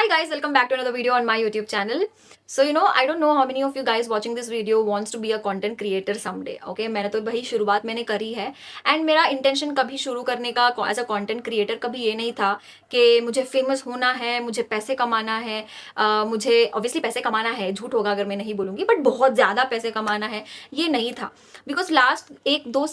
Hi guys, welcome back to another video on my YouTube channel. So I don't know how many of you guys watching this video wants to be a content creator someday. Okay, मैंने तो भाई शुरुआत मैंने करी है and मेरा intention कभी शुरू करने का एज अ कंटेंट क्रिएटर कभी ये नहीं था कि मुझे फेमस होना है, मुझे पैसे कमाना है, मुझे ऑब्वियसली पैसे कमाना है, झूठ होगा अगर मैं नहीं बोलूँगी, बट बहुत ज़्यादा पैसे कमाना है, ये नहीं था। बिकॉज लास्ट 1-2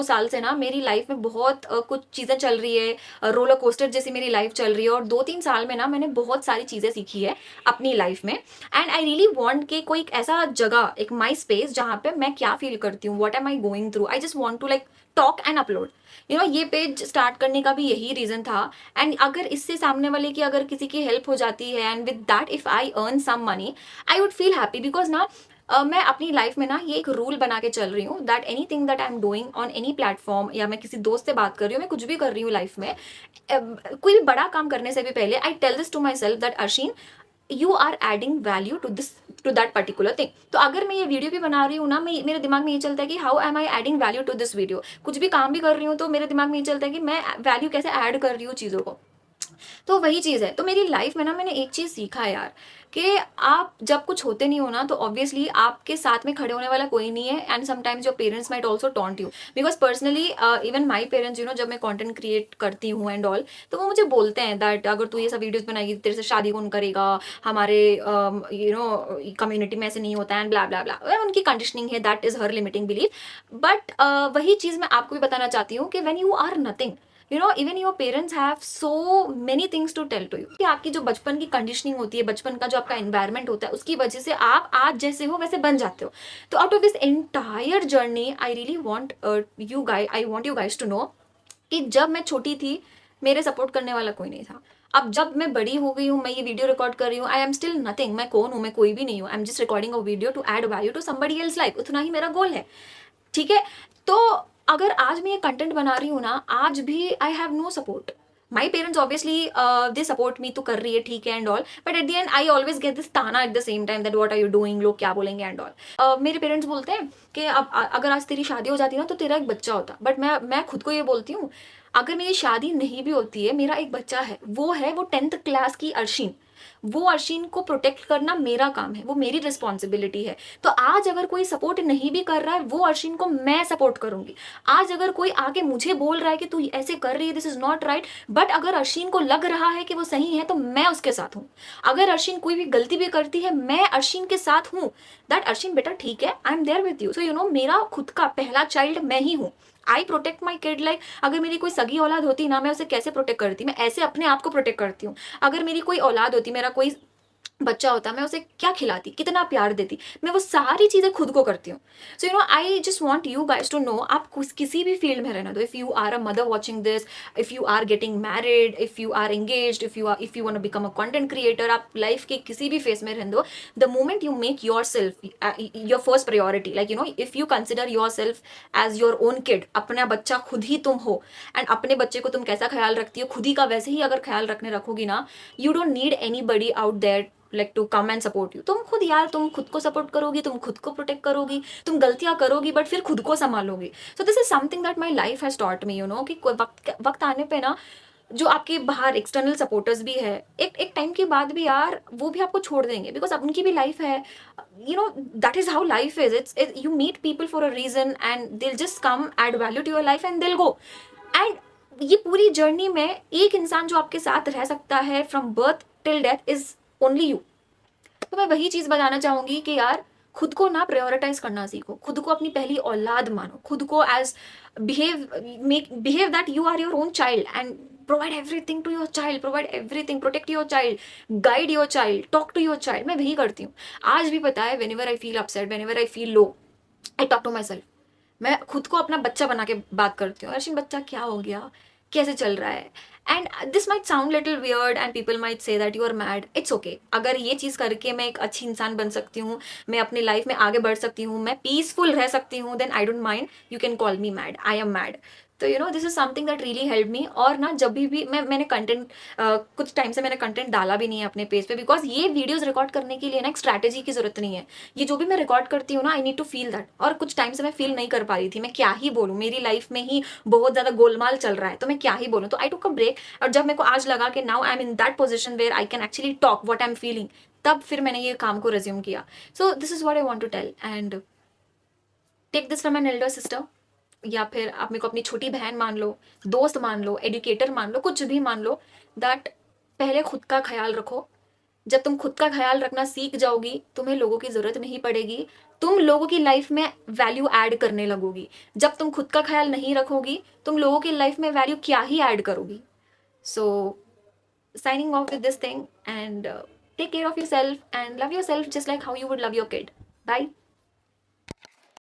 साल से ना मेरी लाइफ में बहुत कुछ चीज़ें चल रही है, रोलर कोस्टर जैसी मेरी लाइफ चल रही है और 2-3 साल में ना मैंने बहुत सारी चीज़ें सीखी है अपनी लाइफ में। एंड आई रियली वॉन्ट कि कोई एक ऐसा जगह, एक माई स्पेस जहाँ पे मैं क्या फील करती हूँ, what am I going through, I just want to like talk and upload. ये पेज स्टार्ट करने का भी यही रीज़न था। एंड अगर इससे सामने वाले की अगर किसी की हेल्प हो जाती है and with that if I earn some money, I would feel happy. Because ना मैं अपनी लाइफ में ना ये एक रूल बना के चल रही हूँ that any thing that I am doing on any platform, या मैं किसी दोस्त से बात कर रही हूँ, मैं कुछ भी कर रही हूँ लाइफ में, कोई भी बड़ा काम करने से भी पहले I tell this to myself that Arsheen, you are adding value to that particular thing. तो अगर मैं ये वीडियो भी बना रही हूँ ना, मेरे दिमाग में ये चलता है कि how am I adding value to this video. कुछ भी काम भी कर रही हूँ तो मेरे दिमाग में ये चलता है कि मैं वैल्यू कैसे ऐड कर रही हूँ चीज़ों को। तो वही चीज़ है। तो मेरी लाइफ में ना मैंने एक चीज़ सीखा है यार, कि आप जब कुछ होते नहीं हो ना तो ऑब्वियसली आपके साथ में खड़े होने वाला कोई नहीं है। And sometimes your parents might also taunt you, because personally even my parents जब मैं कंटेंट क्रिएट करती हूँ एंड ऑल, तो वो मुझे बोलते हैं दैट अगर तू ये सब वीडियोस बनाएगी तेरे से शादी कौन करेगा, हमारे कम्युनिटी में ऐसे नहीं होता है एंड ब्ला ब्ला ब्ला। उनकी कंडीशनिंग है, that is her limiting belief. But वही चीज़ मैं आपको भी बताना चाहती हूँ कि when you are nothing, even your parents have so many things to tell to you. कि आपकी जो बचपन की कंडीशनिंग होती है, बचपन का जो आपका एनवायरमेंट होता है, उसकी वजह से आप आज जैसे हो वैसे बन जाते हो। तो out of this entire journey I really want you guys to know कि जब मैं छोटी थी मेरे सपोर्ट करने वाला कोई नहीं था। अब जब मैं बड़ी हो गई हूँ, मैं ये वीडियो रिकॉर्ड कर रही हूँ, आई एम स्टिल नथिंग। मैं कौन हूँ? मैं कोई भी नहीं हूँ। I am just recording a video to add value to somebody else life. उतना ही मेरा गोल है, ठीक है। तो अगर आज मैं ये कंटेंट बना रही हूँ ना, आज भी I have no support. My parents obviously they support me, तो कर रही है ठीक है and all, but at the end I always get this ताना at the same time that what are you doing, लोग क्या बोलेंगे एंड ऑल। मेरे पेरेंट्स बोलते हैं कि अब अगर आज तेरी शादी हो जाती ना तो तेरा एक बच्चा होता। बट मैं खुद को ये बोलती हूँ, अगर मेरी शादी नहीं भी होती है, मेरा एक बच्चा है, वो 10th क्लास की अर्शीन। वो अर्शीन को प्रोटेक्ट करना मेरा काम है, वो मेरी रिस्पॉन्सिबिलिटी है। तो आज अगर कोई सपोर्ट नहीं भी कर रहा है, वो अर्शीन को मैं सपोर्ट करूंगी। आज अगर कोई आके मुझे बोल रहा है कि तू ऐसे कर रही है, this is not right, but अगर अर्शीन को लग रहा है कि वो सही है तो मैं उसके साथ हूँ। अगर अर्शीन कोई भी गलती भी करती है, मैं अर्शीन के साथ हूँ, दैट अर्शीन बेटा ठीक है, I am there with you. So मेरा खुद का पहला चाइल्ड मैं ही हूँ। I protect my kid like अगर मेरी कोई सगी औलाद होती ना, मैं उसे कैसे प्रोटेक्ट करती, मैं ऐसे अपने आप को प्रोटेक्ट करती हूँ। अगर मेरी कोई औलाद होती, मेरा कोई बच्चा होता, मैं उसे क्या खिलाती, कितना प्यार देती, मैं वो सारी चीज़ें खुद को करती हूँ। So I just want you guys to know, आप किसी भी फील्ड में रहना दो, if you are a mother watching this, if you are getting married, if you are engaged, if you want to become a content creator, आप life के किसी भी फेज में रहने दो, the moment you make yourself your first priority, like if you consider yourself as your own kid, अपना बच्चा खुद ही तुम हो, एंड अपने बच्चे को तुम कैसा ख्याल रखती हो, खुद ही का वैसे ही अगर ख्याल रखोगी ना, you don't need anybody out there like to come and support you. तुम खुद यार, तुम खुद को सपोर्ट करोगी, तुम खुद को प्रोटेक्ट करोगी, तुम गलतियां करोगी बट फिर खुद को संभालोगी। So this is something that my life has taught me, कि वक्त आने पे ना, जो आपके बाहर एक्सटर्नल सपोर्टर्स भी है, एक टाइम के बाद भी यार वो भी आपको छोड़ देंगे, बिकॉज अब उनकी भी लाइफ है। That is how life is. It's you meet people for a reason and they just come add value to your life and they go. And ये पूरी जर्नी में एक इंसान जो आपके साथ रह सकता है from birth till death is only you. तो मैं वही चीज़ बताना चाहूँगी कि यार खुद को ना प्रायोरिटाइज करना सीखो, खुद को अपनी पहली औलाद मानो, खुद को as behave that you are your own child and provide everything to your child, provide everything, protect your child, guide your child, talk to your child. मैं वही करती हूँ आज भी। पता है, whenever I feel upset, whenever I feel low, I talk to myself. मैं खुद को अपना बच्चा बना के बात करती हूँ, अर्शिन बच्चा क्या हो गया, कैसे चल रहा है। And this might sound little weird and people might say that you are mad, it's okay. अगर ये चीज़ करके मैं एक अच्छी इंसान बन सकती हूँ, मैं अपनी लाइफ में आगे बढ़ सकती हूँ, मैं पीसफुल रह सकती हूँ, then I don't mind, you can call me mad, I am mad. तो this is something that really help me. और ना जब भी मैंने कंटेंट कुछ टाइम से मैंने कंटेंट डाला भी नहीं है अपने पेज पे, बिकॉज ये वीडियोस रिकॉर्ड करने के लिए ना एक स्ट्रैटेजी की जरूरत नहीं है। ये जो भी मैं रिकॉर्ड करती हूँ ना, I need to feel that. और कुछ टाइम से मैं फील नहीं कर पा रही थी, मैं क्या ही बोलूँ, मेरी लाइफ में ही बहुत ज्यादा गोलमाल चल रहा है, तो मैं क्या ही बोलूँ। तो आई टुक अ ब्रेक, और जब मेरे को आज लगा कि now I am in that position where I can actually talk what I am feeling, तब फिर मैंने ये काम को रिज्यूम किया। So this is what I want to tell, and take this from an elder sister, या फिर आप मेरे को अपनी छोटी बहन मान लो, दोस्त मान लो, एजुकेटर मान लो, कुछ भी मान लो, दैट पहले खुद का ख्याल रखो। जब तुम खुद का ख्याल रखना सीख जाओगी, तुम्हें लोगों की जरूरत नहीं पड़ेगी, तुम लोगों की लाइफ में वैल्यू ऐड करने लगोगी। जब तुम खुद का ख्याल नहीं रखोगी, तुम लोगों की लाइफ में वैल्यू क्या ही ऐड करोगी। सो signing off with this thing, and take care of yourself and love yourself just like how you would love your kid. Bye.